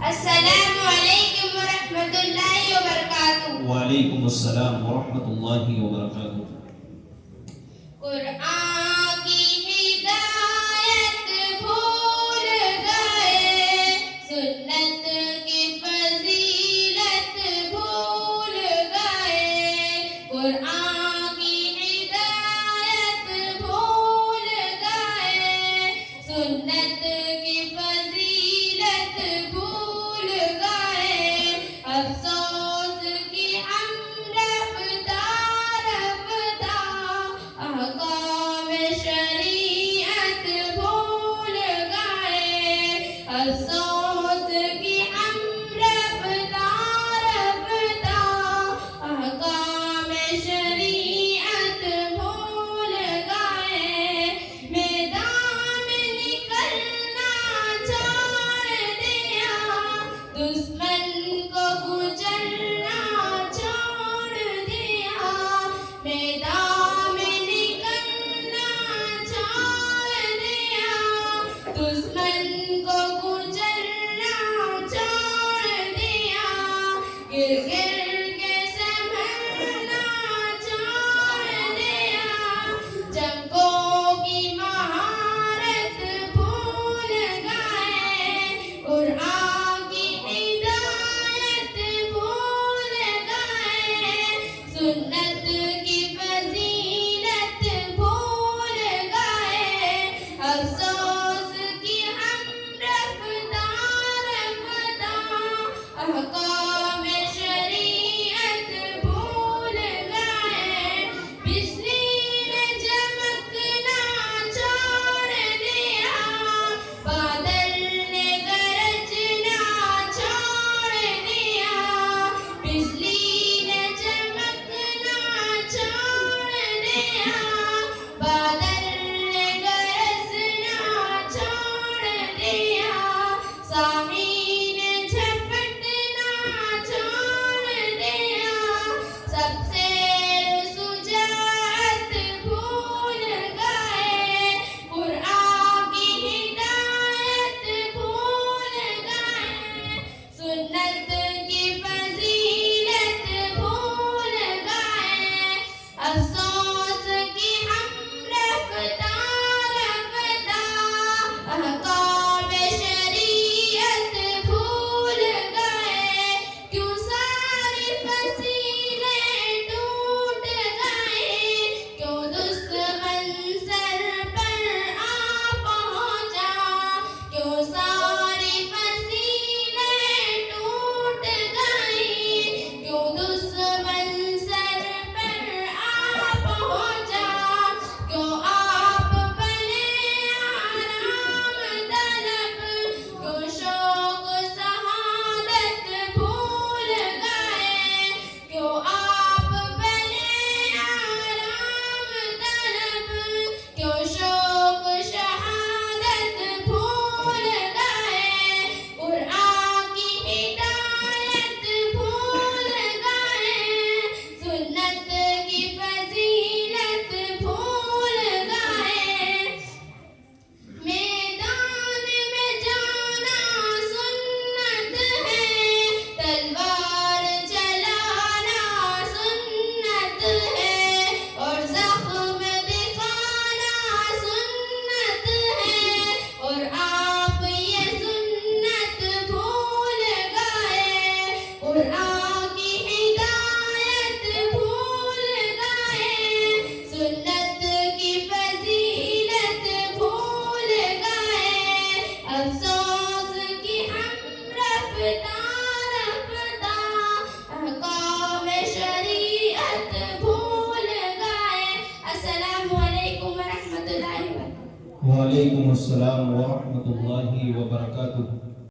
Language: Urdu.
السلام علیکم ورحمۃ اللہ وبرکاتہ. وعلیکم السلام ورحمۃ اللہ وبرکاتہ. قرآن کی ہدایت بھول گئے, سنت کی فضیلت بھول گئے. قرآن کی ہدایت بھول گئے, سنت کی فضیلت بھول گئے. افسوس کی ہم رفتہ احکام شریعت بھول گئے. افسوس کی ہم رفتہ احکام شریعت بھول گئے. میدان میں نکلنا چھوڑ دیا, دشمن کو کچلنا چھوڑ دیا. میدان میں نکلنا چھوڑ دیا, دشمن کو کچلنا چھوڑ دیا. گر گر کے سنبھلنا چھوڑ دیا, جنگوں کی مہارت بھول گئے. قرآن کی ہدایت بھول گئے, سنت کی فضیلت بھول گئے. افسوس کی ہم رفتہ احکام شریعت بھول گئے. بجلی نے چمکنا چھوڑ دیا, بادل نے گرجنا چھوڑ دیا. بجلی نے چمکنا چھوڑ دیا, بادل نے گرجنا چھوڑ دیا. سامی نے جھپٹنا چھوڑ دیا, سب سے شجاعت بھول گئے. قرآن کی ہدایت بھول گئے, سنت کی فضیلت بھول گئے. افسوس کی ہم رفتہ احکام شریعت بھول گئے. کیوں ساری فصیلیں ٹوٹ گئیں, کیوں دشمن سر پر آ پہنچا. کیوں ساری فصیلیں ٹوٹ گئیں, کیوں دشمن سر پر آ پہنچا. کیوں آپ بنے آرام طلب, کیوں شوق سعادت بھول گئے. کیوں آپ بنے آرام طلب, کیوں شوق شہادت بھول گئے. قرآن کی ہدایت بھول گئے, سنت کی فضیلت بھول گئے. میدان میں جانا سنت ہے, تلوار چلانا سنت ہے, اور زخم دکھانا سنت ہے. اور آپ یہ سنت بھول گئے. قرآن کی ہدایت بھول گئے, سنت کی فضیلت بھول گئے. افسوس کی ہم رفتہ احکام شریعت بھول گئے. السلام علیکم ورحمۃ اللہ وبرکاتہ. وعلیکم السلام ورحمۃ اللہ وبرکاتہ.